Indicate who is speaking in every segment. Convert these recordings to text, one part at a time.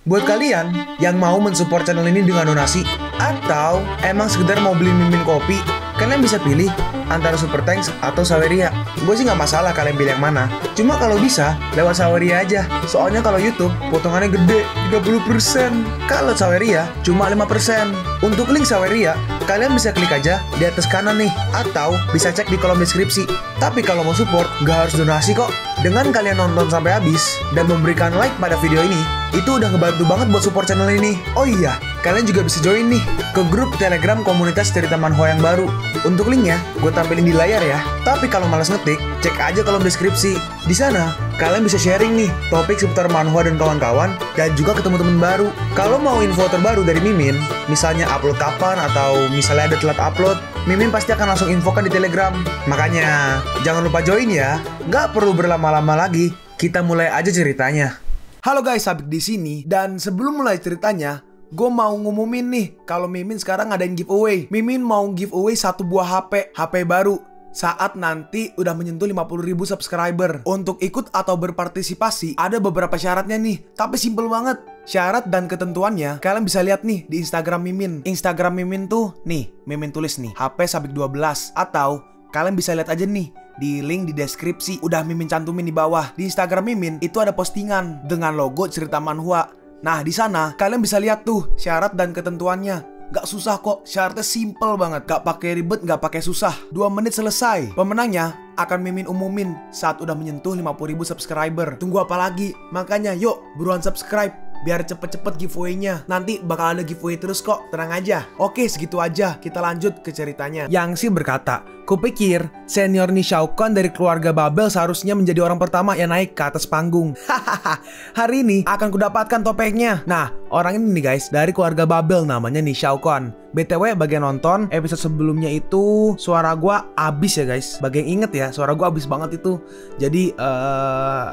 Speaker 1: Buat kalian yang mau mensupport channel ini dengan donasi, atau emang sekedar mau beli mimin kopi, kalian bisa pilih antara Super Thanks atau Saweria. Gue sih nggak masalah kalian pilih yang mana. Cuma kalau bisa, lewat Saweria aja. Soalnya kalau YouTube, potongannya gede, 30%. Kalau Saweria, cuma 5%. Untuk link Saweria, kalian bisa klik aja di atas kanan nih. Atau bisa cek di kolom deskripsi. Tapi kalau mau support, nggak harus donasi kok. Dengan kalian nonton sampai habis, dan memberikan like pada video ini, itu udah ngebantu banget buat support channel ini. Oh iya, kalian juga bisa join nih ke grup Telegram komunitas cerita manhwa yang baru. Untuk linknya, gue tampilin di layar ya. Tapi kalau malas ngetik, cek aja kolom deskripsi. Di sana, kalian bisa sharing nih topik seputar manhwa dan kawan-kawan, dan juga ketemu teman baru. Kalau mau info terbaru dari Mimin, misalnya upload kapan atau misalnya ada telat upload, Mimin pasti akan langsung infokan di Telegram. Makanya, jangan lupa join ya. Nggak perlu berlama-lama lagi, kita mulai aja ceritanya. Halo guys, Sabik di sini, dan sebelum mulai ceritanya, gue mau ngumumin nih kalau Mimin sekarang ngadain giveaway. Mimin mau giveaway satu buah HP baru saat nanti udah menyentuh 50.000 subscriber. Untuk ikut atau berpartisipasi ada beberapa syaratnya nih, tapi simple banget. Syarat dan ketentuannya kalian bisa lihat nih di Instagram Mimin. Instagram Mimin tuh nih, Mimin tulis nih HP Sabik 12, atau kalian bisa lihat aja nih di link di deskripsi, udah Mimin cantumin di bawah. Di Instagram Mimin itu ada postingan dengan logo cerita manhwa. Nah, di sana kalian bisa lihat tuh syarat dan ketentuannya. Gak susah kok, syaratnya simple banget. Gak pakai ribet, gak pakai susah. 2 menit selesai. Pemenangnya akan Mimin umumin saat udah menyentuh 50.000 subscriber. Tunggu apa lagi? Makanya yuk, buruan subscribe biar cepet-cepet giveaway-nya. Nanti bakal ada giveaway terus kok, tenang aja. Oke, segitu aja, kita lanjut ke ceritanya. Yang sih berkata, kupikir senior nih Xiaoquan dari keluarga Babel seharusnya menjadi orang pertama yang naik ke atas panggung. Hahaha, hari ini akan kudapatkan topengnya. Nah, orang ini nih guys, dari keluarga Babel, namanya nih Xiaoquan. BTW bagi nonton episode sebelumnya itu suara gua abis ya guys. Bagi yang inget ya, suara gua abis banget itu. Jadi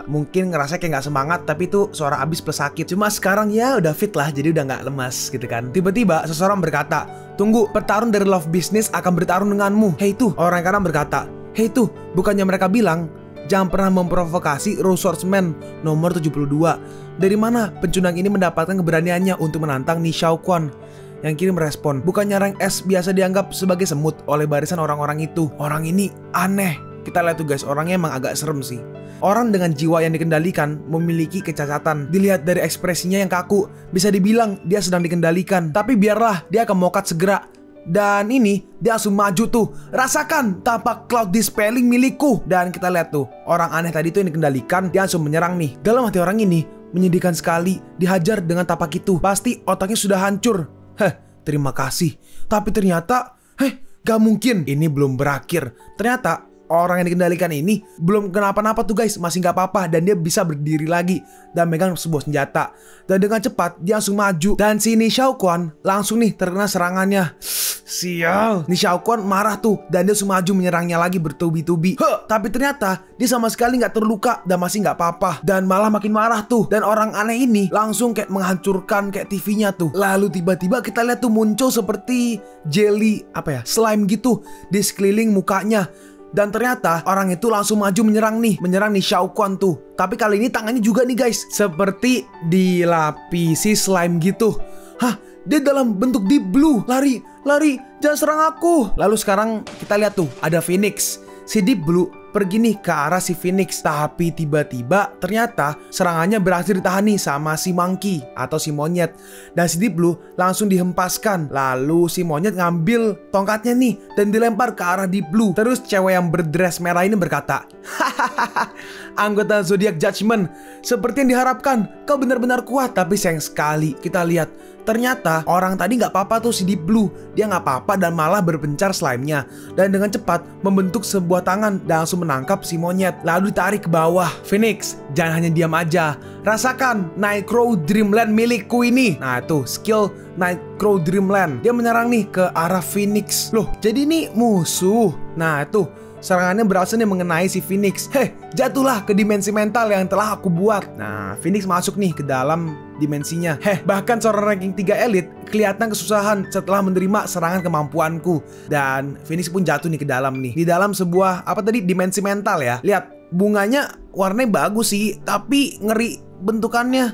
Speaker 1: mungkin ngerasa kayak gak semangat, tapi itu suara abis plus sakit. Cuma sekarang ya udah fit lah, jadi udah gak lemas gitu kan. Tiba-tiba seseorang berkata, tunggu, petarung dari Love Business akan bertarung denganmu. Hei tuh, orang yang kanan berkata, hei tuh, bukannya mereka bilang jangan pernah memprovokasi Rose Swordsman nomor 72. Dari mana pencundang ini mendapatkan keberaniannya untuk menantang Ni Xiaoquan? Yang kirim respon, bukannya rank S biasa dianggap sebagai semut oleh barisan orang-orang itu. Orang ini aneh. Kita lihat tuh guys, orangnya emang agak serem sih. Orang dengan jiwa yang dikendalikan memiliki kecacatan. Dilihat dari ekspresinya yang kaku, bisa dibilang dia sedang dikendalikan. Tapi biarlah, dia akan mokat segera. Dan ini dia langsung maju tuh. Rasakan tampak cloud dispelling milikku. Dan kita lihat tuh, orang aneh tadi tuh yang dikendalikan, dia langsung menyerang nih. Dalam hati orang ini menyedihkan sekali, dihajar dengan tapak itu. Pasti otaknya sudah hancur. Terima kasih. Tapi ternyata, gak mungkin. Ini belum berakhir. Ternyata orang yang dikendalikan ini belum kenapa-napa tuh guys, masih nggak apa-apa, dan dia bisa berdiri lagi dan megang sebuah senjata. Dan dengan cepat dia langsung maju, dan si Ni Xiaoquan langsung nih terkena serangannya. Sial, Ni Xiaoquan marah tuh, dan dia langsung maju menyerangnya lagi bertubi-tubi. Tapi ternyata dia sama sekali nggak terluka dan masih nggak apa-apa, dan malah makin marah tuh. Dan orang aneh ini langsung kayak menghancurkan kayak TV-nya tuh. Lalu tiba-tiba kita lihat tuh muncul seperti jelly slime gitu di sekeliling mukanya. Dan ternyata orang itu langsung maju menyerang nih Xiaoquan tuh. Tapi kali ini tangannya juga nih guys, seperti dilapisi slime gitu. Dia dalam bentuk Deep Blue. Lari, jangan serang aku. Lalu sekarang kita lihat tuh, ada Phoenix. Si Deep Blue pergi nih ke arah si Phoenix. Tapi tiba-tiba ternyata serangannya berhasil ditahan nih sama si Monkey atau si monyet. Dan si Deep Blue langsung dihempaskan. Lalu si monyet ngambil tongkatnya nih dan dilempar ke arah Deep Blue. Terus cewek yang berdress merah ini berkata, hahaha, anggota Zodiac Judgment, seperti yang diharapkan, kau benar-benar kuat. Tapi sayang sekali, kita lihat ternyata orang tadi nggak apa-apa tuh si Deep Blue. Dia nggak apa-apa dan malah berpencar slime-nya. Dan dengan cepat membentuk sebuah tangan dan langsung menangkap si monyet. Lalu ditarik ke bawah. Phoenix, jangan hanya diam aja. Rasakan Nightcrow Dreamland milikku ini. Nah tuh, skill Nightcrow Dreamland. Dia menyerang nih ke arah Phoenix. Loh, jadi ini musuh. Nah tuh, serangannya berhasil nih mengenai si Phoenix. Jatuhlah ke dimensi mental yang telah aku buat. Nah, Phoenix masuk nih ke dalam dimensinya. Bahkan seorang ranking 3 elit kelihatan kesusahan setelah menerima serangan kemampuanku. Dan Phoenix pun jatuh nih ke dalam nih. Di dalam sebuah dimensi mental ya. Lihat, bunganya warnanya bagus sih, tapi ngeri bentukannya.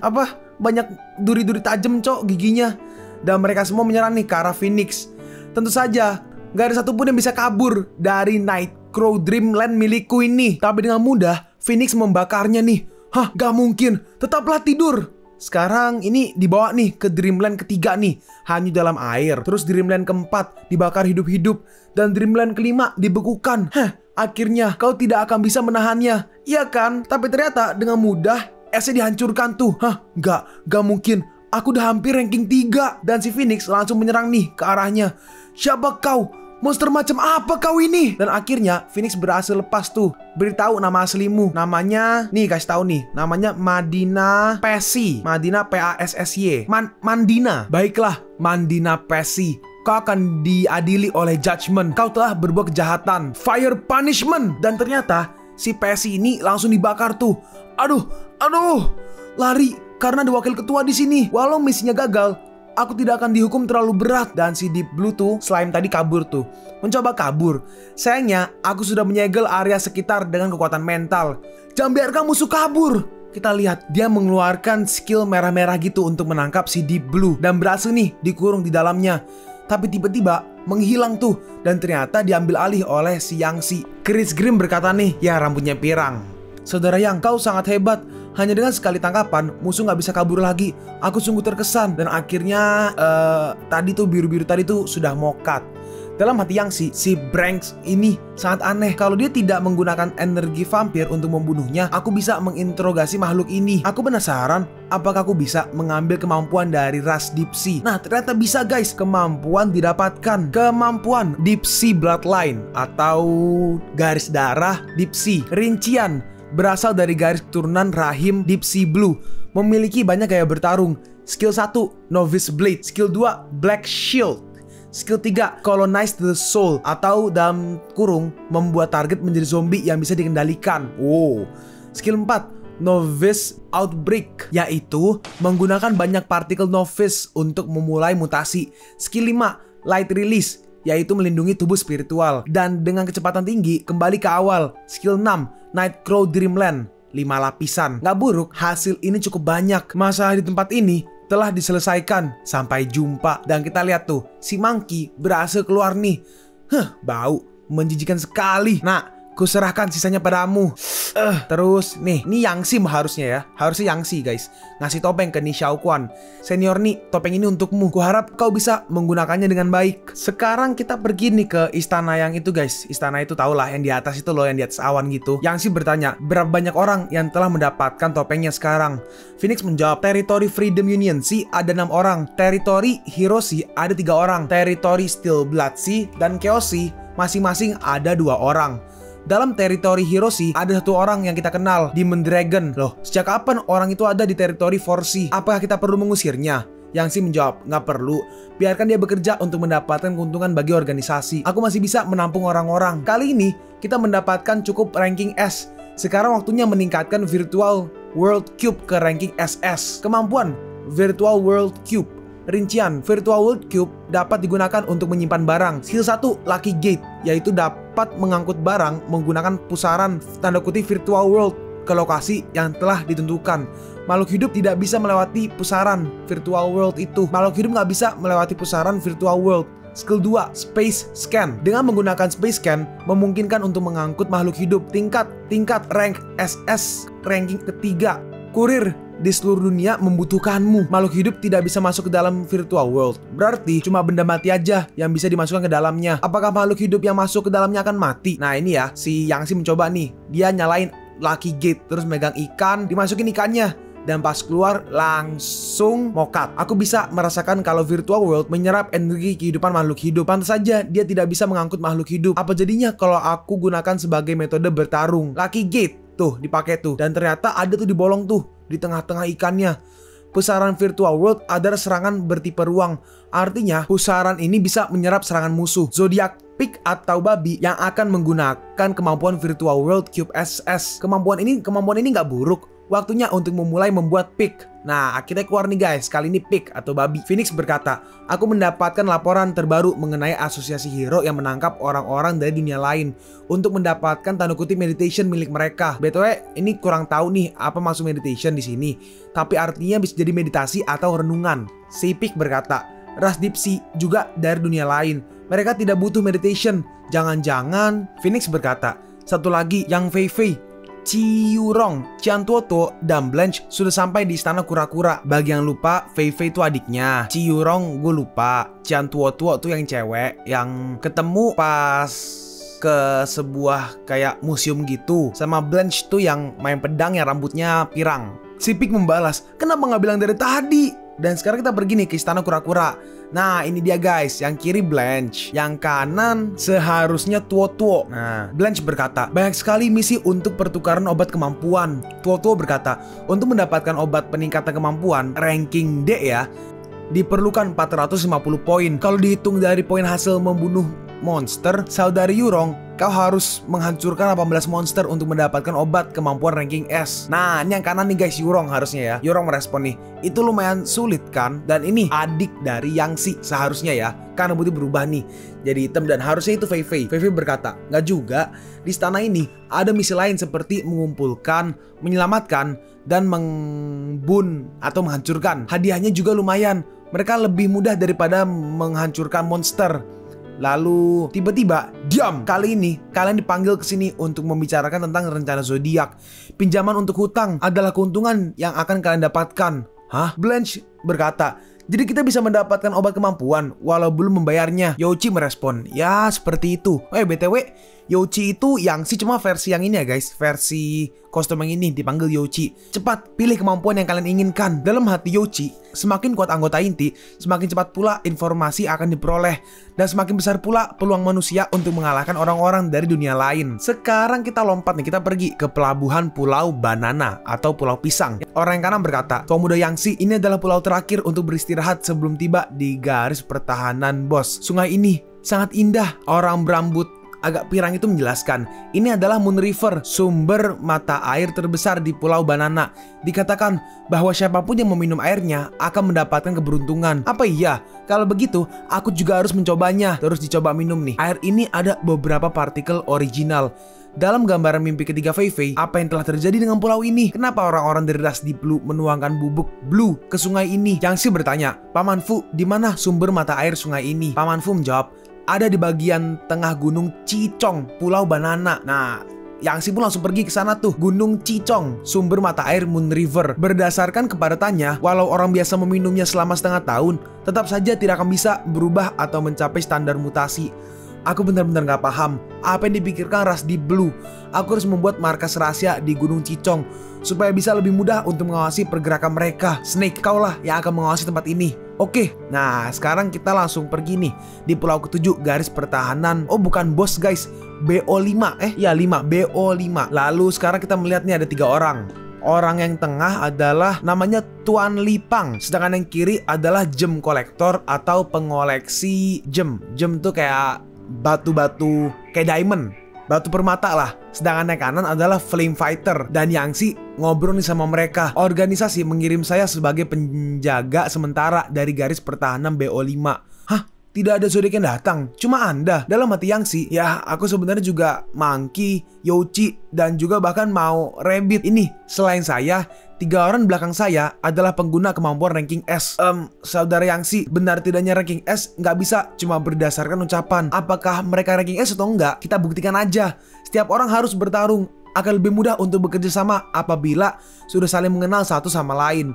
Speaker 1: banyak duri-duri tajam cok giginya. Dan mereka semua menyerang nih ke arah Phoenix. Tentu saja gak ada satupun yang bisa kabur dari Nightcrow Dreamland milikku ini. Tapi dengan mudah Phoenix membakarnya nih. Hah, gak mungkin, tetaplah tidur. Sekarang ini dibawa nih ke Dreamland ketiga nih, hanyut dalam air. Terus Dreamland keempat dibakar hidup-hidup. Dan Dreamland kelima dibekukan. Akhirnya kau tidak akan bisa menahannya. Iya kan? Tapi ternyata dengan mudah esnya dihancurkan tuh. Gak mungkin. Aku udah hampir ranking 3. Dan si Phoenix langsung menyerang nih ke arahnya. Siapa kau? Monster macam apa kau ini? Dan akhirnya Phoenix berhasil lepas tuh. Beritahu nama aslimu. Namanya, nih kasih tahu nih. Namanya Mandina Passy. Mandina P-A-S-S-Y. Mandina. Baiklah, Mandina Passy. Kau akan diadili oleh judgment. Kau telah berbuat kejahatan. Fire punishment. Dan ternyata si Passy ini langsung dibakar tuh. Aduh. Lari karena ada wakil ketua di sini. Walau misinya gagal, aku tidak akan dihukum terlalu berat. Dan si Deep Blue tuh, slime tadi kabur tuh. Mencoba kabur. Sayangnya, aku sudah menyegel area sekitar dengan kekuatan mental. Jangan biarkan musuh kabur. Kita lihat, dia mengeluarkan skill merah-merah gitu untuk menangkap si Deep Blue. Dan berhasil nih, dikurung di dalamnya. Tapi tiba-tiba, menghilang tuh. Dan ternyata diambil alih oleh si Yangtze. Chris Grim berkata nih, ya rambutnya pirang. Saudara Yang, kau sangat hebat. Hanya dengan sekali tangkapan, musuh gak bisa kabur lagi. Aku sungguh terkesan. Dan akhirnya, tadi tuh biru-biru tadi tuh sudah mokat. Dalam hati Yangtze, si Branks ini sangat aneh. Kalau dia tidak menggunakan energi vampir untuk membunuhnya, aku bisa menginterogasi makhluk ini. Aku penasaran, apakah aku bisa mengambil kemampuan dari ras Deep Sea. Nah, ternyata bisa guys. Kemampuan didapatkan. Kemampuan Deep Sea Bloodline atau garis darah Deep Sea. Rincian berasal dari garis keturunan rahim Deep Sea Blue. Memiliki banyak gaya bertarung. Skill 1, Novice Blade. Skill 2, Black Shield. Skill 3, Colonize the Soul atau dalam kurung membuat target menjadi zombie yang bisa dikendalikan. Skill 4, Novice Outbreak, yaitu menggunakan banyak partikel novice untuk memulai mutasi. Skill 5, Light Release, yaitu melindungi tubuh spiritual. Dan dengan kecepatan tinggi kembali ke awal. Skill 6, Nightcrow Dreamland, 5 lapisan. Gak buruk, hasil ini cukup banyak. Masalah di tempat ini telah diselesaikan. Sampai jumpa. Dan kita lihat tuh, si Monkey berhasil keluar nih. Bau menjijikan sekali. Nah, kuserahkan sisanya padamu. Terus nih, ini Yangtze harusnya ya. Harusnya Yangtze guys. Ngasih topeng ke Ni Xiaoquan. Senior nih, topeng ini untukmu. Kuharap kau bisa menggunakannya dengan baik. Sekarang kita pergi nih ke istana yang itu guys. Istana itu tau lah, yang di atas itu loh, yang di atas awan gitu. Yangtze bertanya, berapa banyak orang yang telah mendapatkan topengnya sekarang? Phoenix menjawab, teritori Freedom Union Sea ada 6 orang. Teritori Hero Sea ada 3 orang. Teritori Steel Blood Sea dan Chaos Sea masing-masing ada 2 orang. Dalam teritori Hero Sea ada 1 orang yang kita kenal, Demon Dragon. Loh, sejak kapan orang itu ada di teritori Four Sea? Apakah kita perlu mengusirnya? Yangtze menjawab, nggak perlu. Biarkan dia bekerja untuk mendapatkan keuntungan bagi organisasi. Aku masih bisa menampung orang-orang. Kali ini kita mendapatkan cukup ranking S. Sekarang waktunya meningkatkan Virtual World Cube ke ranking SS. Kemampuan Virtual World Cube. Rincian, Virtual World Cube dapat digunakan untuk menyimpan barang. Skill 1, Lucky Gate, yaitu dapat mengangkut barang menggunakan pusaran tanda kutip Virtual World ke lokasi yang telah ditentukan. Makhluk hidup tidak bisa melewati pusaran Virtual World itu. Makhluk hidup nggak bisa melewati pusaran Virtual World. Skill 2, Space Scan. Dengan menggunakan Space Scan, memungkinkan untuk mengangkut makhluk hidup. Tingkat rank SS, ranking ketiga. Kurir di seluruh dunia membutuhkanmu. Makhluk hidup tidak bisa masuk ke dalam Virtual World. Berarti cuma benda mati aja yang bisa dimasukkan ke dalamnya. Apakah makhluk hidup yang masuk ke dalamnya akan mati? Nah ini ya, si Yangtze mencoba nih. Dia nyalain Lucky Gate, terus megang ikan, dimasukin ikannya. Dan pas keluar langsung mokat. Aku bisa merasakan kalau Virtual World menyerap energi kehidupan makhluk hidup. Pantas saja dia tidak bisa mengangkut makhluk hidup. Apa jadinya kalau aku gunakan sebagai metode bertarung? Lucky Gate tuh dipakai tuh. Dan ternyata ada tuh di bolong tuh di tengah-tengah ikannya. Pusaran Virtual World adalah serangan bertipe ruang. Artinya pusaran ini bisa menyerap serangan musuh. Zodiac Pig atau babi yang akan menggunakan kemampuan Virtual World Cube SS. Kemampuan ini nggak buruk. waktunya untuk memulai membuat pick. Nah, akhirnya keluar nih guys, kali ini pick atau babi. Phoenix berkata, aku mendapatkan laporan terbaru mengenai asosiasi hero yang menangkap orang-orang dari dunia lain untuk mendapatkan tanda kutip meditation milik mereka. BTW, ini kurang tahu nih apa maksud meditation di sini. Tapi artinya bisa jadi meditasi atau renungan. Si pick berkata, ras Deep Sea juga dari dunia lain. Mereka tidak butuh meditation. Jangan-jangan, Phoenix berkata, satu lagi yang Fei Fei, Chi Yurong, Qian Tuotuo, dan Blanche sudah sampai di istana kura-kura. Bagi yang lupa, Fei Fei itu adiknya. Chi Yurong gue lupa. Qian Tuotuo tuh yang cewek yang ketemu pas ke sebuah kayak museum gitu. Sama Blanche tuh yang main pedang yang rambutnya pirang. Si Pick membalas, kenapa nggak bilang dari tadi? Dan sekarang kita pergi nih ke istana kura-kura. Nah ini dia guys, yang kiri Blanche, yang kanan seharusnya Tuo-Tuo. Nah Blanche berkata, banyak sekali misi untuk pertukaran obat kemampuan. Tuo-Tuo berkata, untuk mendapatkan obat peningkatan kemampuan ranking D ya, diperlukan 450 poin. Kalau dihitung dari poin hasil membunuh monster, saudari Yurong, kau harus menghancurkan 18 monster untuk mendapatkan obat kemampuan ranking S. Nah, ini yang kanan nih guys, Yurong harusnya ya. Yurong merespon nih, itu lumayan sulit kan? Dan ini adik dari Yangshi seharusnya ya, karena rambutnya berubah nih jadi hitam dan harusnya itu Fei Fei. Fei Fei berkata, nggak juga, di istana ini ada misi lain seperti mengumpulkan, menyelamatkan, dan membun atau menghancurkan. Hadiahnya juga lumayan, mereka lebih mudah daripada menghancurkan monster. Lalu tiba-tiba diam. Kali ini kalian dipanggil ke sini untuk membicarakan tentang rencana zodiak. Pinjaman untuk hutang adalah keuntungan yang akan kalian dapatkan. Hah? Blanche berkata, jadi kita bisa mendapatkan obat kemampuan walau belum membayarnya. Youchi merespon, ya seperti itu. BTW, Youchi itu Yangshi cuma versi yang ini ya guys. Versi kostum yang ini dipanggil Youchi. Cepat, pilih kemampuan yang kalian inginkan. Dalam hati Youchi, semakin kuat anggota inti, semakin cepat pula informasi akan diperoleh. Dan semakin besar pula peluang manusia untuk mengalahkan orang-orang dari dunia lain. Sekarang kita lompat nih, kita pergi ke pelabuhan Pulau Banana atau Pulau Pisang. Orang yang kanan berkata, Tua Muda Yangshi, ini adalah pulau terakhir untuk beristirahat sebelum tiba di garis pertahanan bos. Sungai ini sangat indah. Orang berambut agak pirang itu menjelaskan, ini adalah Moon River, sumber mata air terbesar di Pulau Banana. Dikatakan bahwa siapapun yang meminum airnya akan mendapatkan keberuntungan. Apa iya? Kalau begitu, aku juga harus mencobanya. Terus dicoba minum nih. Air ini ada beberapa partikel original. Dalam gambaran mimpi ketiga Fei Fei, apa yang telah terjadi dengan pulau ini? Kenapa orang-orang dari ras Deep Blue menuangkan bubuk blue ke sungai ini? Yangshi bertanya, Paman Fu, di mana sumber mata air sungai ini? Paman Fu menjawab, ada di bagian tengah Gunung Cicong, Pulau Banana. Nah, Yangshi pun langsung pergi ke sana tuh, Gunung Cicong, sumber mata air Moon River. Berdasarkan kepadatannya, walau orang biasa meminumnya selama setengah tahun, tetap saja tidak akan bisa berubah atau mencapai standar mutasi. Aku benar-benar gak paham apa yang dipikirkan ras Deep Blue. Aku harus membuat markas rahasia di Gunung Cicong supaya bisa lebih mudah untuk mengawasi pergerakan mereka. Snake, kaulah yang akan mengawasi tempat ini. Oke, nah sekarang kita langsung pergi nih di pulau ketujuh garis pertahanan. Oh bukan bos guys, BO5. Ya 5, BO5. Lalu sekarang kita melihat nih ada 3 orang. Orang yang tengah adalah namanya Tuan Lipang, sedangkan yang kiri adalah gem kolektor atau pengoleksi gem. Gem tuh kayak batu-batu kayak diamond, batu permata lah. Sedangkan yang kanan adalah Flame Fighter. Dan Yangshi ngobrol nih sama mereka. Organisasi mengirim saya sebagai penjaga sementara dari garis pertahanan BO5. Hah? Tidak ada zodiak yang datang, cuma Anda. Dalam hati Yangshi, ya aku sebenarnya juga Monkey, Youchi, dan juga bahkan mau Rabbit. Ini selain saya, 3 orang belakang saya adalah pengguna kemampuan ranking S. Saudara Yangshi, benar tidaknya ranking S nggak bisa cuma berdasarkan ucapan. Apakah mereka ranking S atau enggak? Kita buktikan aja. Setiap orang harus bertarung. Akan lebih mudah untuk bekerja sama apabila sudah saling mengenal satu sama lain.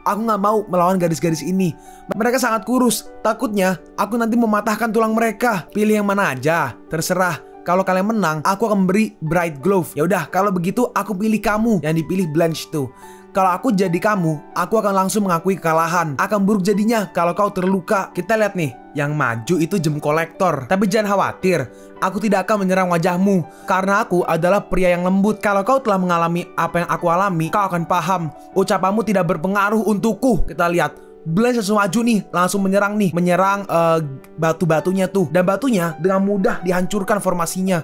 Speaker 1: Aku nggak mau melawan gadis-gadis ini. Mereka sangat kurus. Takutnya aku nanti mematahkan tulang mereka. Pilih yang mana aja, terserah. Kalau kalian menang, aku akan memberi Bright Glove. Ya udah, kalau begitu aku pilih kamu. Yang dipilih Blanche tuh. Kalau aku jadi kamu, aku akan langsung mengakui kekalahan. Akan buruk jadinya kalau kau terluka. Kita lihat nih, yang maju itu gem kolektor. Tapi jangan khawatir, aku tidak akan menyerang wajahmu. Karena aku adalah pria yang lembut. Kalau kau telah mengalami apa yang aku alami, kau akan paham. Ucapanmu tidak berpengaruh untukku. Kita lihat,
Speaker 2: Blanche langsung maju nih, langsung menyerang batu-batunya tuh. Dan batunya dengan mudah dihancurkan formasinya.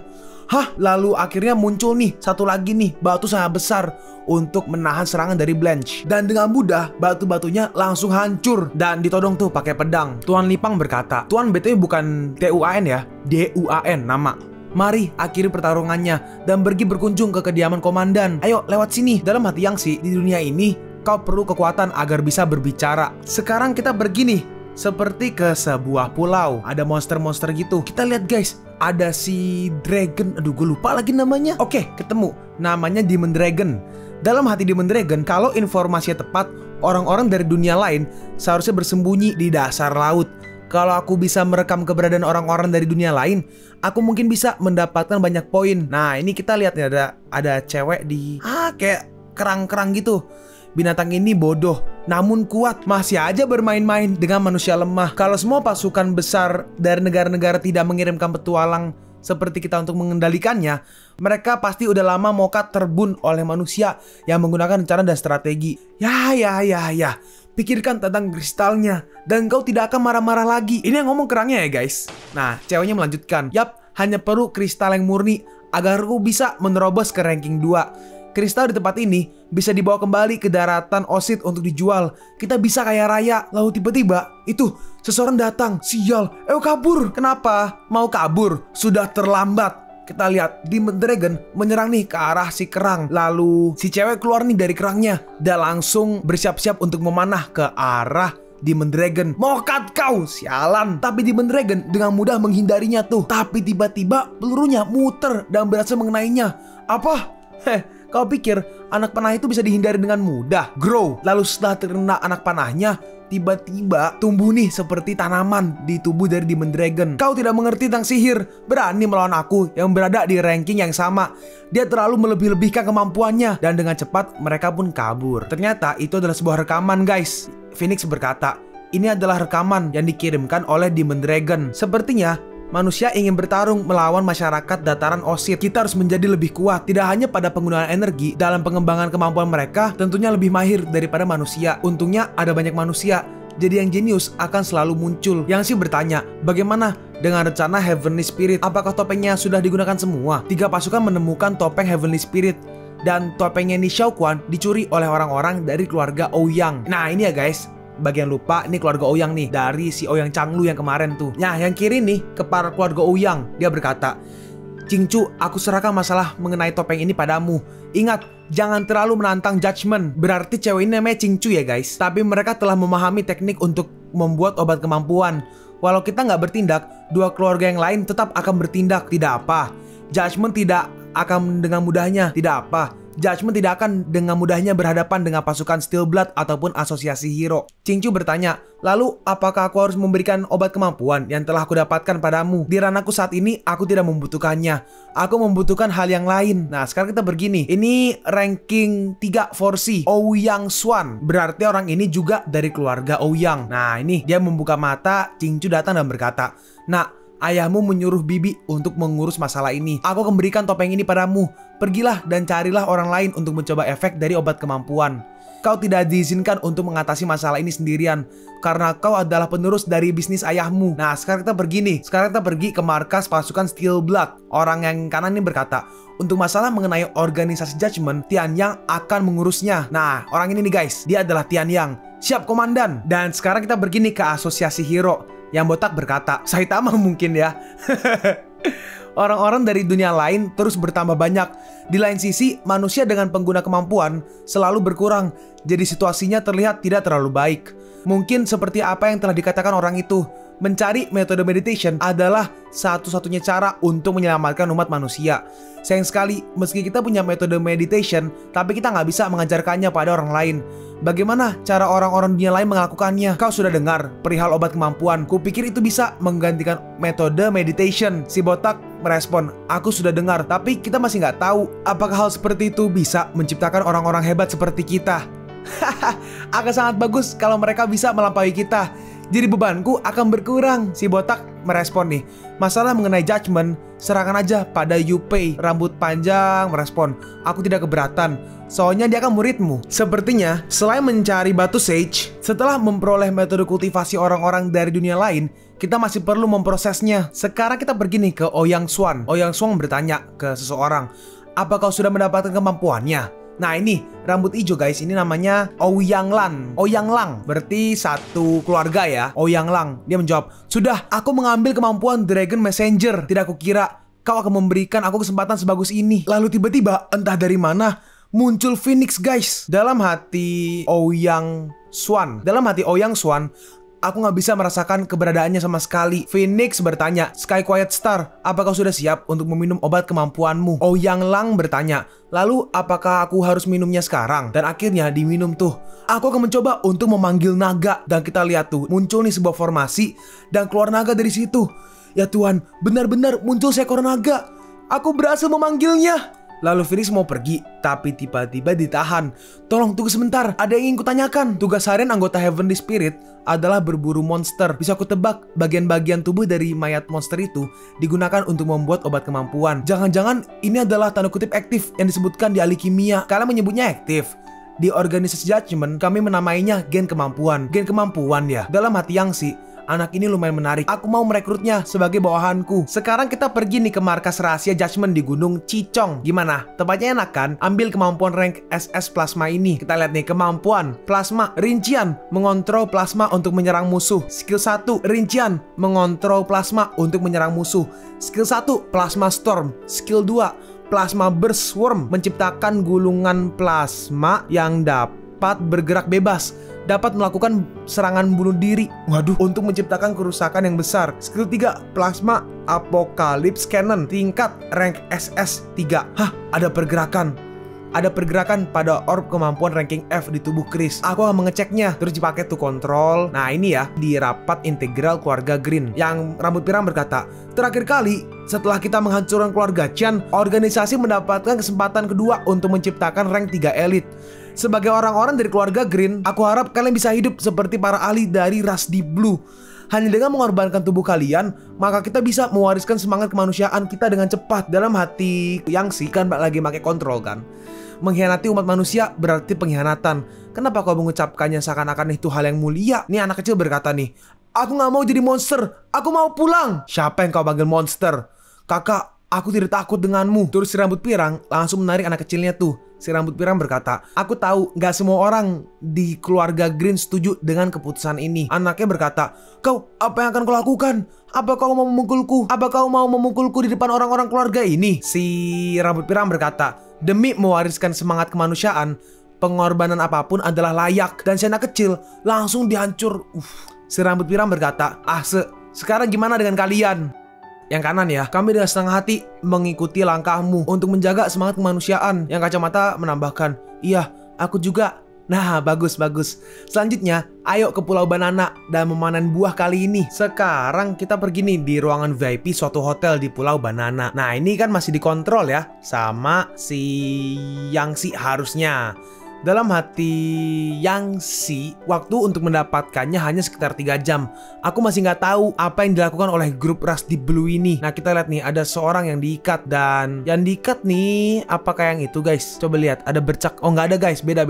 Speaker 2: Lalu akhirnya muncul nih satu lagi nih batu sangat besar untuk menahan serangan dari Blanche. Dan dengan mudah batu-batunya langsung hancur dan ditodong tuh pakai pedang. Tuan Lipang berkata, Tuan BTW bukan Tuan ya, Duan nama. Mari akhiri pertarungannya dan pergi berkunjung ke kediaman komandan. Ayo lewat sini. Dalam hati Yangshi, di dunia ini kau perlu kekuatan agar bisa berbicara. Sekarang kita pergi nih seperti ke sebuah pulau. Ada monster-monster gitu. Kita lihat guys, ada si dragon. Aduh gue lupa lagi namanya. Oke, ketemu. Namanya Demon Dragon. Dalam hati Demon Dragon, kalau informasinya tepat, orang-orang dari dunia lain seharusnya bersembunyi di dasar laut. Kalau aku bisa merekam keberadaan orang-orang dari dunia lain, aku mungkin bisa mendapatkan banyak poin. Nah ini kita lihat nih, ada cewek di kayak kerang-kerang gitu. Binatang ini bodoh, namun kuat. Masih aja bermain-main dengan manusia lemah. Kalau semua pasukan besar dari negara-negara tidak mengirimkan petualang seperti kita untuk mengendalikannya, mereka pasti udah lama mokat terbun oleh manusia yang menggunakan rencana dan strategi. Ya. Pikirkan tentang kristalnya dan kau tidak akan marah-marah lagi. Ini yang ngomong kerangnya ya guys. Nah, ceweknya melanjutkan. Yap, hanya perlu kristal yang murni agar aku bisa menerobos ke ranking 2. Kristal di tempat ini bisa dibawa kembali ke daratan Osid untuk dijual. Kita bisa kaya raya. Lalu tiba-tiba itu seseorang datang. Sial, kabur. Kenapa? Mau kabur? Sudah terlambat. Kita lihat Demon Dragon menyerang nih ke arah si kerang. Lalu si cewek keluar nih dari kerangnya dan langsung bersiap-siap untuk memanah ke arah Demon Dragon. Mokat kau, sialan. Tapi Demon Dragon dengan mudah menghindarinya tuh. Tapi tiba-tiba pelurunya muter dan berhasil mengenainya. Apa? Kau pikir anak panah itu bisa dihindari dengan mudah? Grow. Lalu setelah terkena anak panahnya, tiba-tiba tumbuh nih seperti tanaman di tubuh dari Demon Dragon. Kau tidak mengerti tentang sihir, berani melawan aku yang berada di ranking yang sama. Dia terlalu melebih-lebihkan kemampuannya. Dan dengan cepat mereka pun kabur. Ternyata itu adalah sebuah rekaman guys. Phoenix berkata, ini adalah rekaman yang dikirimkan oleh Demon Dragon. Sepertinya manusia ingin bertarung melawan masyarakat dataran Osid. Kita harus menjadi lebih kuat, tidak hanya pada penggunaan energi. Dalam pengembangan kemampuan mereka tentunya lebih mahir daripada manusia. Untungnya ada banyak manusia, jadi yang jenius akan selalu muncul. Yang sih bertanya, bagaimana dengan rencana Heavenly Spirit? Apakah topengnya sudah digunakan semua? 3 pasukan menemukan topeng Heavenly Spirit, dan topengnya Ni Xiaoquan dicuri oleh orang-orang dari keluarga Ouyang. Nah ini ya guys, bagian lupa, ini keluarga Ouyang nih, dari si Ouyang Changlu yang kemarin tuh. Nah yang kiri nih, kepala keluarga Ouyang. Dia berkata, Qingchu, aku serahkan masalah mengenai topeng ini padamu. Ingat, jangan terlalu menantang judgment. Berarti cewek ini namanya Qingchu ya guys. Tapi mereka telah memahami teknik untuk membuat obat kemampuan. Walau kita nggak bertindak, 2 keluarga yang lain tetap akan bertindak. Tidak apa, judgment tidak akan dengan mudahnya. Tidak apa, Judgment tidak akan dengan mudahnya berhadapan dengan pasukan Steel Blood ataupun asosiasi hero. Qingchu bertanya, lalu apakah aku harus memberikan obat kemampuan yang telah aku dapatkan padamu? Di ranahku saat ini, aku tidak membutuhkannya. Aku membutuhkan hal yang lain. Nah, sekarang kita begini. Ini ranking 3 Forsi, Ouyang Swan. Berarti orang ini juga dari keluarga Ouyang. Nah, ini dia membuka mata. Qingchu datang dan berkata, "Nak, ayahmu menyuruh bibi untuk mengurus masalah ini. Aku akan berikan topeng ini padamu. Pergilah dan carilah orang lain untuk mencoba efek dari obat kemampuan. Kau tidak diizinkan untuk mengatasi masalah ini sendirian, karena kau adalah penerus dari bisnis ayahmu." Nah, sekarang kita pergi nih. Sekarang kita pergi ke markas pasukan Steel Blood. Orang yang kanan ini berkata, untuk masalah mengenai organisasi Judgment, Tian Yang akan mengurusnya. Nah, orang ini nih guys, dia adalah Tian Yang. Siap komandan. Dan sekarang kita pergi nih ke asosiasi hero. Yang botak berkata, Saitama mungkin ya. Orang-orang dari dunia lain terus bertambah banyak. Di lain sisi, manusia dengan pengguna kemampuan selalu berkurang. Jadi situasinya terlihat tidak terlalu baik. Mungkin seperti apa yang telah dikatakan orang itu, mencari metode meditation adalah satu-satunya cara untuk menyelamatkan umat manusia. Sayang sekali, meski kita punya metode meditation, tapi kita nggak bisa mengajarkannya pada orang lain. Bagaimana cara orang-orang dunia lain melakukannya? Kau sudah dengar perihal obat kemampuan. Kupikir itu bisa menggantikan metode meditation. Si botak merespon, aku sudah dengar, tapi kita masih nggak tahu apakah hal seperti itu bisa menciptakan orang-orang hebat seperti kita. Akan sangat bagus kalau mereka bisa melampaui kita. jadi bebanku akan berkurang. Si botak merespon nih, masalah mengenai judgement, serahkan aja pada Yupei. Rambut panjang merespon, aku tidak keberatan, soalnya dia kan muridmu. Sepertinya, selain mencari batu sage, setelah memperoleh metode kultivasi orang-orang dari dunia lain, kita masih perlu memprosesnya. Sekarang kita pergi nih ke Ouyang Xuan. Ouyang Xuan bertanya ke seseorang, apa kau sudah mendapatkan kemampuannya? Nah ini, rambut hijau guys, ini namanya Ouyang Lan. Ouyang Lang, berarti satu keluarga ya. Ouyang Lang, dia menjawab, sudah, aku mengambil kemampuan Dragon Messenger. Tidak kukira kau akan memberikan aku kesempatan sebagus ini. Lalu tiba-tiba, entah dari mana, muncul Phoenix guys. Dalam hati Ouyang Xuan, aku nggak bisa merasakan keberadaannya sama sekali. Phoenix bertanya, Sky Quiet Star, apakah kau sudah siap untuk meminum obat kemampuanmu? Ouyang Lang bertanya, lalu apakah aku harus minumnya sekarang? Dan akhirnya diminum tuh. Aku akan mencoba untuk memanggil naga. Dan kita lihat tuh, muncul nih sebuah formasi dan keluar naga dari situ. Ya Tuhan, benar-benar muncul seekor naga. Aku berhasil memanggilnya. Lalu Phoenix mau pergi, tapi tiba-tiba ditahan. Tolong tunggu sebentar, ada yang ingin kutanyakan. Tugas harian anggota Heavenly Spirit adalah berburu monster. Bisa aku tebak, bagian-bagian tubuh dari mayat monster itu digunakan untuk membuat obat kemampuan. Jangan-jangan ini adalah tanda kutip aktif yang disebutkan di ahli kimia. Kalian menyebutnya aktif. Di organisasi Judgment, kami menamainya gen kemampuan. Gen kemampuan ya. Dalam hati Yangsi, anak ini lumayan menarik. Aku mau merekrutnya sebagai bawahanku. Sekarang kita pergi nih ke markas rahasia Judgment di Gunung Cicong. Gimana? Tempatnya enak kan? Ambil kemampuan rank SS Plasma ini. Kita lihat nih kemampuan Plasma. Rincian, mengontrol plasma untuk menyerang musuh. Skill 1, rincian, mengontrol plasma untuk menyerang musuh. Skill 1, Plasma Storm. Skill 2, Plasma Burst Worm, menciptakan gulungan plasma yang dapat bergerak bebas. Dapat melakukan serangan bunuh diri. Waduh, untuk menciptakan kerusakan yang besar. Skill 3, Plasma Apocalypse Cannon, tingkat rank SS 3. Hah, ada pergerakan. Ada pergerakan pada orb kemampuan ranking F di tubuh Chris. Aku akan mengeceknya. Terus dipakai tuh kontrol. Nah ini ya, di rapat integral keluarga Green. Yang rambut pirang berkata, terakhir kali setelah kita menghancurkan keluarga Chan, organisasi mendapatkan kesempatan kedua untuk menciptakan rank 3 elit. Sebagai orang-orang dari keluarga Green, aku harap kalian bisa hidup seperti para ahli dari ras Deep Blue. Hanya dengan mengorbankan tubuh kalian, maka kita bisa mewariskan semangat kemanusiaan kita dengan cepat. Dalam hati Yangsi kan lagi pakai kontrol kan. Mengkhianati umat manusia berarti pengkhianatan. Kenapa kau mengucapkannya seakan-akan itu hal yang mulia? Nih anak kecil berkata nih, aku gak mau jadi monster, aku mau pulang. Siapa yang kau panggil monster? Kakak, aku tidak takut denganmu. Terus si rambut pirang langsung menarik anak kecilnya tuh. Si rambut pirang berkata, aku tahu gak semua orang di keluarga Green setuju dengan keputusan ini. Anaknya berkata, kau, apa yang akan kau lakukan? Apa kau mau memukulku? Apa kau mau memukulku di depan orang-orang keluarga ini? Si rambut pirang berkata, demi mewariskan semangat kemanusiaan, pengorbanan apapun adalah layak. Dan si anak kecil langsung dihancur. Si rambut pirang berkata, sekarang gimana dengan kalian? Yang kanan ya, kami dengan setengah hati mengikuti langkahmu untuk menjaga semangat kemanusiaan. Yang kacamata menambahkan, iya, aku juga. Nah, bagus. Selanjutnya, ayo ke Pulau Banana dan memanen buah kali ini. Sekarang kita pergi nih di ruangan VIP suatu hotel di Pulau Banana. Nah, ini kan masih dikontrol ya sama si Yangsi harusnya. Dalam hati Yangsi, waktu untuk mendapatkannya hanya sekitar 3 jam. Aku masih nggak tahu apa yang dilakukan oleh grup ras Deep Blue ini. Nah kita lihat nih, ada seorang yang diikat. Dan yang diikat nih, apakah yang itu guys? Coba lihat, ada bercak. Oh nggak ada guys, beda.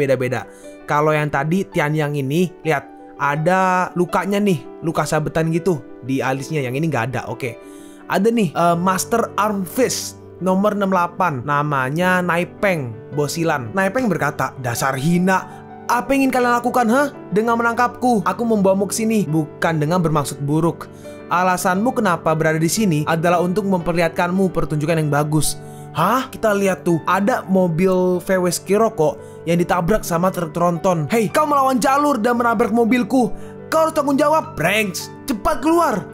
Speaker 2: Kalau yang tadi Tian yang ini, lihat ada lukanya nih, luka sabetan gitu di alisnya. Yang ini nggak ada, oke. Ada nih Master Arm Fist nomor 68, namanya Naipeng Bosilan. Naipeng berkata, dasar hina, apa yang ingin kalian lakukan dengan menangkapku? Aku membawamu ke sini bukan dengan bermaksud buruk. Alasanmu kenapa berada di sini adalah untuk memperlihatkanmu pertunjukan yang bagus. Kita lihat tuh, ada mobil VW Skiroko yang ditabrak sama truk tronton. Hei, kau melawan jalur dan menabrak mobilku. Kau harus tanggung jawab, Branks. Cepat keluar.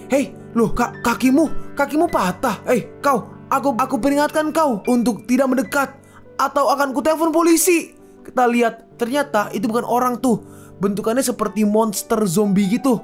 Speaker 2: Hei, loh, kakimu patah. Kau, aku peringatkan kau untuk tidak mendekat atau akan kutelepon polisi. Kita lihat, ternyata itu bukan orang tuh. Bentukannya seperti monster zombie gitu.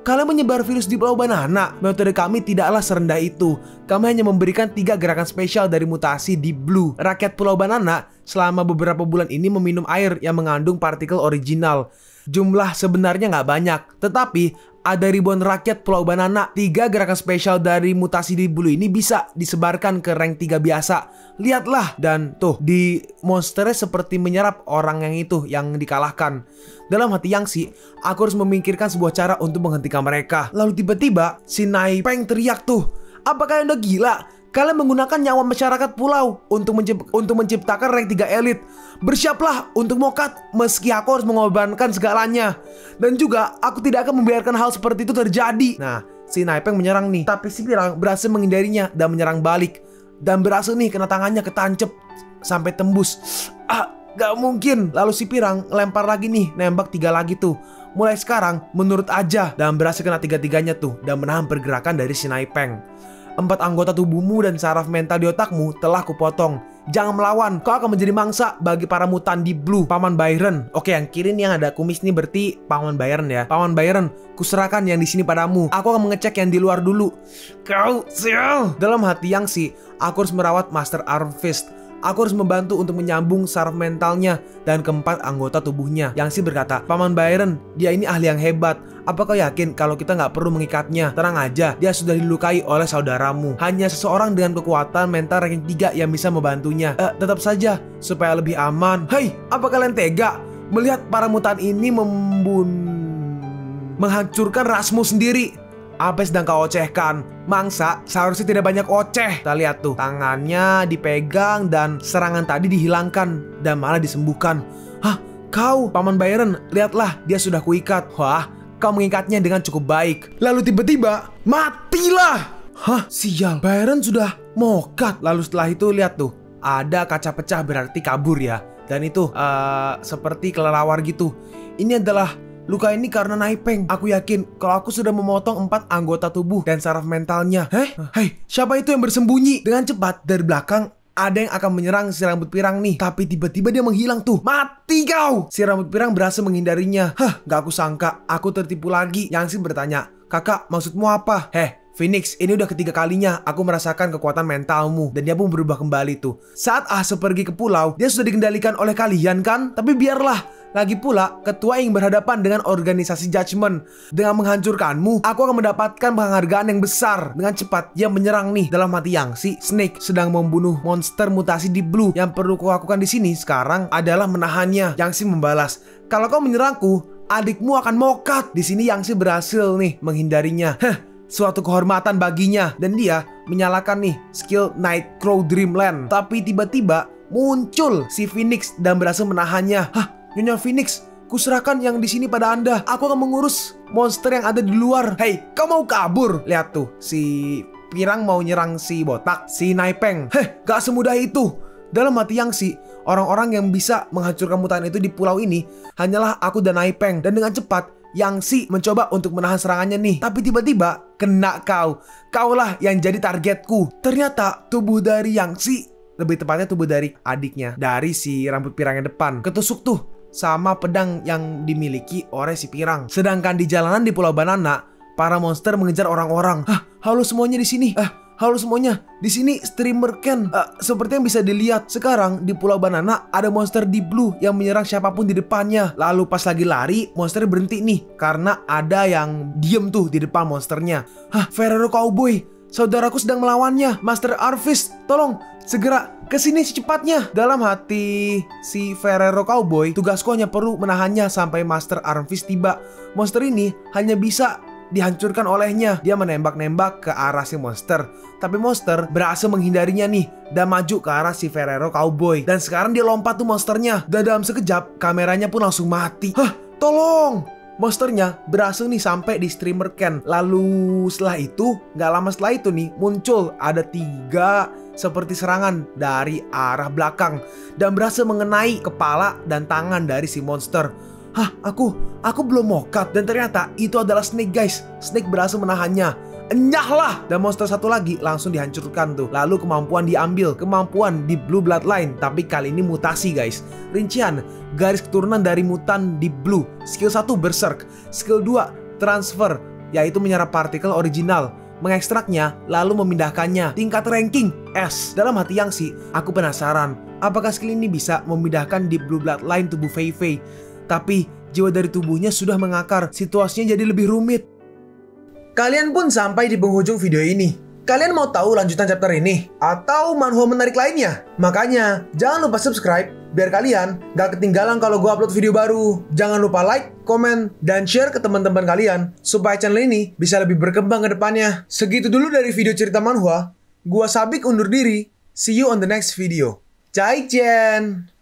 Speaker 2: Kalian menyebar virus di Pulau Banana. Metode kami tidaklah serendah itu. Kami hanya memberikan 3 gerakan spesial dari mutasi Deep Blue. Rakyat Pulau Banana selama beberapa bulan ini meminum air yang mengandung partikel original. Jumlah sebenarnya nggak banyak, tetapi ada ribuan rakyat Pulau Banana. 3 gerakan spesial dari mutasi Deep Blue ini bisa disebarkan ke rank 3 biasa. Lihatlah, dan tuh di monsternya seperti menyerap orang yang itu yang dikalahkan. Dalam hati Yangshi, aku harus memikirkan sebuah cara untuk menghentikan mereka. Lalu tiba-tiba si Naipeng teriak tuh, "Apa kalian udah gila? Kalian menggunakan nyawa masyarakat pulau untuk menciptakan rank 3 elit. Bersiaplah untuk mokat meski aku harus mengorbankan segalanya. Dan juga aku tidak akan membiarkan hal seperti itu terjadi." Nah, si Naipeng menyerang nih, tapi si Pirang berhasil menghindarinya dan menyerang balik. Dan berhasil nih kena tangannya ketancep sampai tembus. Gak mungkin. Lalu si Pirang lempar lagi nih, nembak 3 lagi tuh. Mulai sekarang menurut aja, dan berhasil kena 3-tiganya tuh dan menahan pergerakan dari si Naipeng. 4 anggota tubuhmu dan saraf mental di otakmu telah kupotong. Jangan melawan, kau akan menjadi mangsa bagi para mutan Deep Blue. Paman Byron. Oke, yang kiri nih yang ada kumis nih berarti Paman Byron ya. Paman Byron, kuserahkan yang di sini padamu. Aku akan mengecek yang di luar dulu. Kau sial. Dalam hati Yangshi, aku harus merawat Master Iron Fist. Aku harus membantu untuk menyambung saraf mentalnya dan keempat anggota tubuhnya. Yangshi berkata, "Paman Byron, dia ini ahli yang hebat. Apa kau yakin kalau kita nggak perlu mengikatnya? Tenang aja, dia sudah dilukai oleh saudaramu. Hanya seseorang dengan kekuatan mental ranking 3 yang bisa membantunya. Tetap saja, supaya lebih aman." Hei, apa kalian tega melihat para mutan ini menghancurkan rasmu sendiri? Apa yang sedang kau ocehkan? Mangsa, seharusnya tidak banyak oceh. Kita lihat tuh, tangannya dipegang dan serangan tadi dihilangkan dan malah disembuhkan. Hah, kau, Paman Byron, lihatlah, dia sudah kuikat. Wah, kau mengikatnya dengan cukup baik. Lalu tiba-tiba, matilah. Hah, sial, Byron sudah mokat. Lalu setelah itu lihat tuh, ada kaca pecah berarti kabur ya. Dan itu seperti kelelawar gitu. Ini adalah luka ini karena Naipeng. Aku yakin kalau aku sudah memotong 4 anggota tubuh dan saraf mentalnya. Hei, siapa itu yang bersembunyi? Dengan cepat dari belakang ada yang akan menyerang si rambut pirang nih. Tapi tiba-tiba dia menghilang tuh. Mati kau! Si rambut pirang berhasil menghindarinya. Gak aku sangka, aku tertipu lagi. Yangshi bertanya, "Kakak, maksudmu apa?" Phoenix, ini udah ketiga kalinya aku merasakan kekuatan mentalmu. Dan dia pun berubah kembali tuh. Saat Ase pergi ke pulau, dia sudah dikendalikan oleh kalian kan? Tapi biarlah. Lagi pula, ketua yang berhadapan dengan organisasi Judgment. Dengan menghancurkanmu, aku akan mendapatkan penghargaan yang besar. Dengan cepat, dia menyerang nih. Dalam hati Yangshi, Snake sedang membunuh monster mutasi Deep Blue. Yang perlu kau lakukan di sini sekarang adalah menahannya. Yangshi membalas, "Kalau kau menyerangku, adikmu akan mokat." Di sini Yangshi berhasil nih menghindarinya. Suatu kehormatan baginya. Dan dia menyalakan nih skill Nightcrow Dreamland. Tapi tiba-tiba muncul si Phoenix dan berhasil menahannya. Nyonya Phoenix, kuserahkan yang di sini pada Anda. Aku akan mengurus monster yang ada di luar. Hei, kau mau kabur? Lihat tuh, si Pirang mau nyerang si botak, si Naipeng. Gak semudah itu. Dalam hati Yangshi, orang-orang yang bisa menghancurkan mutan itu di pulau ini hanyalah aku dan Naipeng. Dan dengan cepat, Yangshi mencoba untuk menahan serangannya nih. Tapi tiba-tiba, kena kau. Kaulah yang jadi targetku. Ternyata tubuh dari Yangshi, lebih tepatnya tubuh dari adiknya, dari si rambut pirang yang depan, ketusuk tuh sama pedang yang dimiliki oleh si Pirang. Sedangkan di jalanan di Pulau Banana, para monster mengejar orang-orang. Halo semuanya di sini. Halo semuanya, di sini Streamer Ken. Seperti yang bisa dilihat sekarang di Pulau Banana ada monster Deep Blue yang menyerang siapapun di depannya. Lalu pas lagi lari, monster berhenti nih karena ada yang diem tuh di depan monsternya. Ferrero Cowboy, saudaraku sedang melawannya. Master Arfist, tolong segera kesini secepatnya. Dalam hati si Ferrero Cowboy, tugasku hanya perlu menahannya sampai Master Armfist tiba. Monster ini hanya bisa dihancurkan olehnya. Dia menembak-nembak ke arah si monster, tapi monster berhasil menghindarinya nih dan maju ke arah si Ferrero Cowboy. Dan sekarang dia lompat tuh monsternya. Dan dalam sekejap kameranya pun langsung mati. Tolong! Monsternya berhasil nih sampai di Streamer Ken. Lalu setelah itu, gak lama setelah itu nih, muncul ada 3 seperti serangan dari arah belakang dan berhasil mengenai kepala dan tangan dari si monster. Aku belum mokat. Dan ternyata itu adalah Snake, guys. Snake berhasil menahannya. Enyahlah! Dan monster satu lagi langsung dihancurkan tuh. Lalu kemampuan diambil, kemampuan di Blue Bloodline, tapi kali ini mutasi, guys. Rincian, garis keturunan dari mutan di Blue. Skill 1 Berserk, skill 2 Transfer, yaitu menyerap partikel original, mengekstraknya lalu memindahkannya. Tingkat ranking S. Dalam hati Yangshi, aku penasaran apakah skill ini bisa memindahkan di Blue Bloodline tubuh Fei Fei. Tapi jiwa dari tubuhnya sudah mengakar. Situasinya jadi lebih rumit.
Speaker 1: Kalian pun sampai di penghujung video ini. Kalian mau tahu lanjutan chapter ini? Atau manhwa menarik lainnya? Makanya, jangan lupa subscribe biar kalian gak ketinggalan kalau gue upload video baru. Jangan lupa like, komen, dan share ke teman-teman kalian supaya channel ini bisa lebih berkembang ke depannya. Segitu dulu dari video cerita manhwa. Gua Sabik undur diri. See you on the next video. Zaijian!